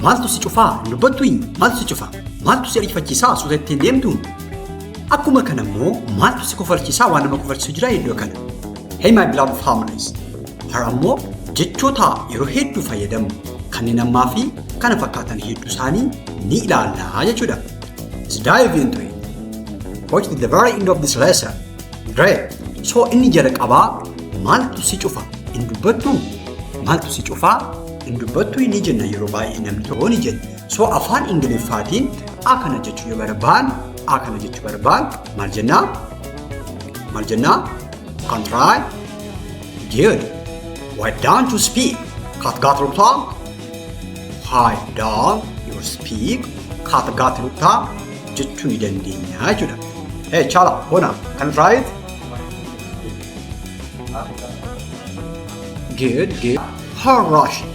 maaltu si cufaa hin dubbattu maaltu si cufa maaltu si ariifachiisaa suuta ittiin deemtuun akkuma kana immoo maaltu si kofalchiisaa waan nama kofalchiisu jira iddoo kana. Hey my beloved families, har'a immoo jechoota yeroo hedduu fayyadamu kanneen ammaa fi kana fakkaatan hedduu isaanii ni ilaallaa jechuudha. Let's dive into it. Watch till the very end of this lesson. Great. So inni jalqabaa maaltu si cufa hin dubbattu maaltu si cufaa hin dubbattu ni jenna yeroo baay'ee namni tokko ni jenna. So afaan Ingiliffaatiin akkana jechuu yoo barbaanne akkana jechuu barbaanne maal jennaa? Can't try. Good. Why don't you speak? Kat gatrukta. Why don't you speak? Kat gatrukta. Jechuu ni dandeenya jechuudha. Hey chala, bona, can you try it? Good. Harashi.